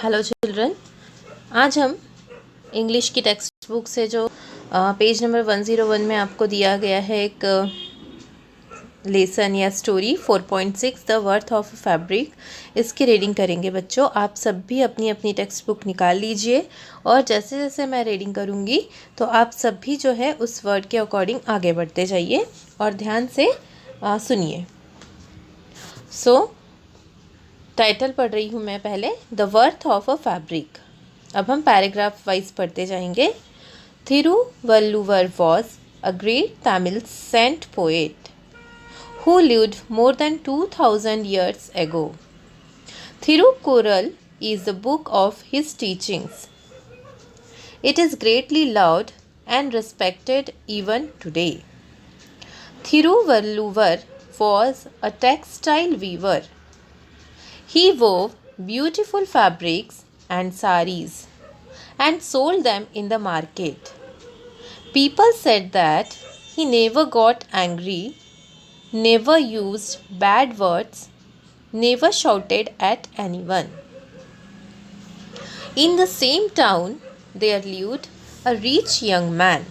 Hello children, आज हम English की टेक्स्ट बुक से जो पेज नंबर 101 में आपको दिया गया है एक लेसन या story 4.6 the worth of fabric, इसकी रीडिंग करेंगे। बच्चों, आप सब भी अपनी अपनी टेक्स्ट बुक निकाल लीजिए और जैसे जैसे मैं रीडिंग करूँगी तो आप सब भी जो है उस वर्ड के अकॉर्डिंग आगे बढ़ते जाइए और ध्यान से सुनिए। टाइटल पढ़ रही हूँ मैं पहले, the worth of a fabric. अब हम पैराग्राफ वाइज पढ़ते जाएंगे। Thiruvalluvar was a great Tamil saint poet who lived more than 2000 years ago. Thirukkural is the book of his teachings. It is greatly loved and respected even today. Thiruvalluvar was a textile weaver. He wove beautiful fabrics and saris and sold them in the market. People said that he never got angry, never used bad words, never shouted at anyone. In the same town, there lived a rich young man.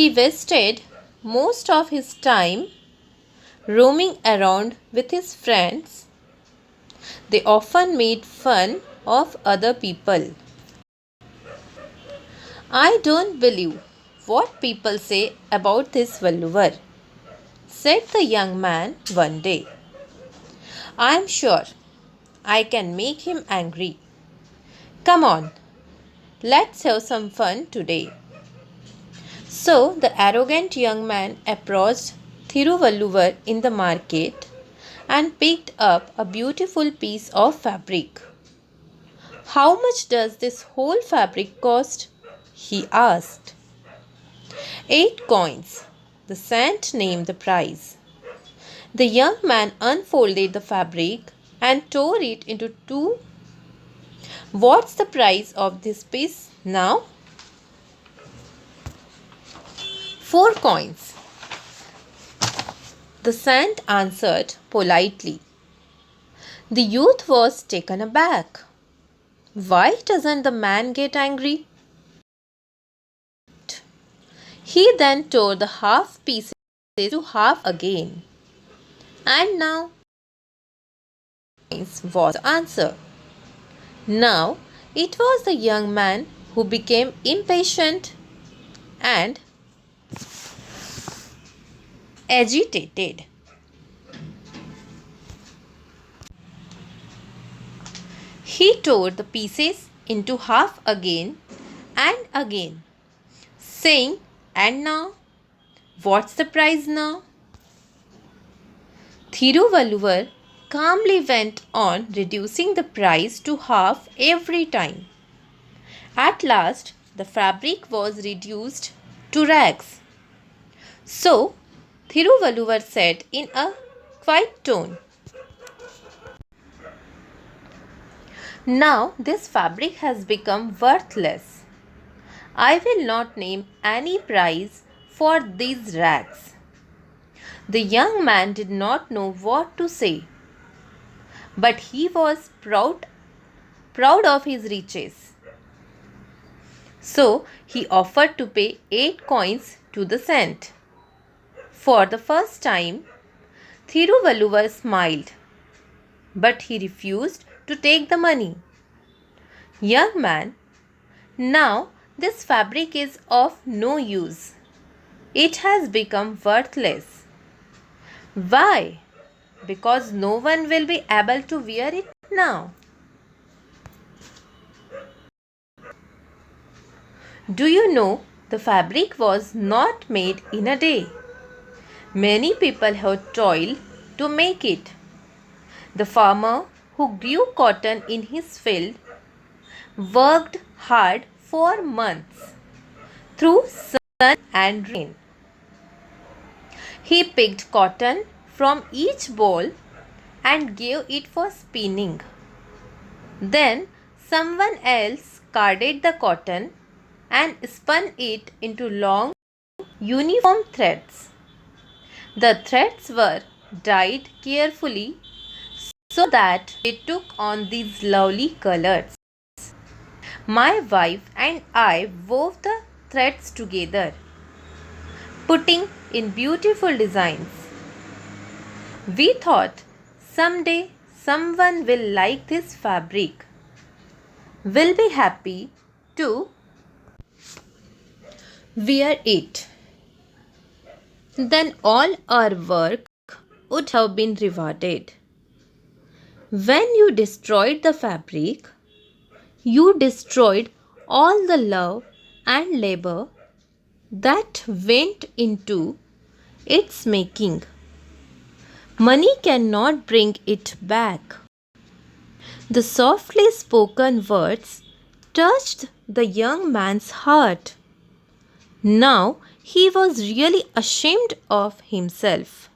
He wasted most of his time roaming around with his friends. They often made fun of other people. I don't believe what people say about this Valluvar, said the young man one day. I am sure I can make him angry. Come on, let's have some fun today. So the arrogant young man approached Thiruvalluvar in the market and picked up a beautiful piece of fabric. How much does this whole fabric cost? He asked. 8 coins. The saint named the price. The young man unfolded the fabric and tore it into two. What's the price of this piece now? 4 coins. The saint answered politely. The youth was taken aback. Why doesn't the man get angry? He then tore the half pieces to half again. And now was the answer. Now it was the young man who became impatient and agitated. He tore the pieces into half again and again, saying, And now? What's the price now? Thiruvalluvar calmly went on reducing the price to half every time. At last, the fabric was reduced to rags. So, Thiruvalluvar said in a quiet tone, Now this fabric has become worthless. I will not name any price for these rags. The young man did not know what to say, but he was proud of his riches. So he offered to pay 8 coins to the saint. For the first time, Thiruvalluvar smiled, but he refused to take the money. Young man, now this fabric is of no use. It has become worthless. Why? Because no one will be able to wear it now. Do you know the fabric was not made in a day? Many people have toiled to make it. The farmer who grew cotton in his field worked hard for months through sun and rain. He picked cotton from each ball and gave it for spinning. Then someone else carded the cotton and spun it into long, uniform threads. The threads were dyed carefully so that they took on these lovely colors. My wife and I wove the threads together, putting in beautiful designs. We thought someday someone will like this fabric, will be happy to wear it. Then all our work would have been rewarded. When you destroyed the fabric, you destroyed all the love and labor that went into its making. Money cannot bring it back. The softly spoken words touched the young man's heart. Now he was really ashamed of himself.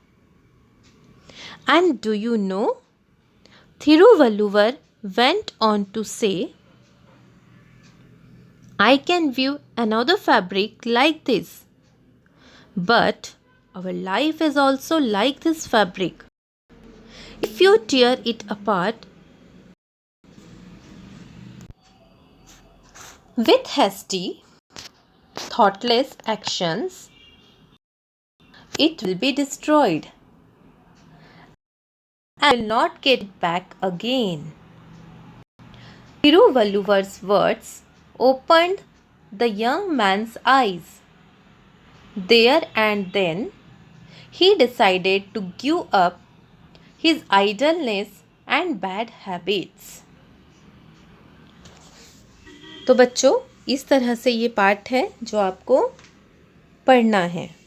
And do you know, Thiruvalluvar went on to say, I can weave another fabric like this, but our life is also like this fabric. If you tear it apart with hasty, thoughtless actions, it will be destroyed and will not get back again. Thiruvalluvar's words opened the young man's eyes. There and then, he decided to give up his idleness and bad habits. तो बच्चों, इस तरह से ये पाठ है जो आपको पढ़ना है.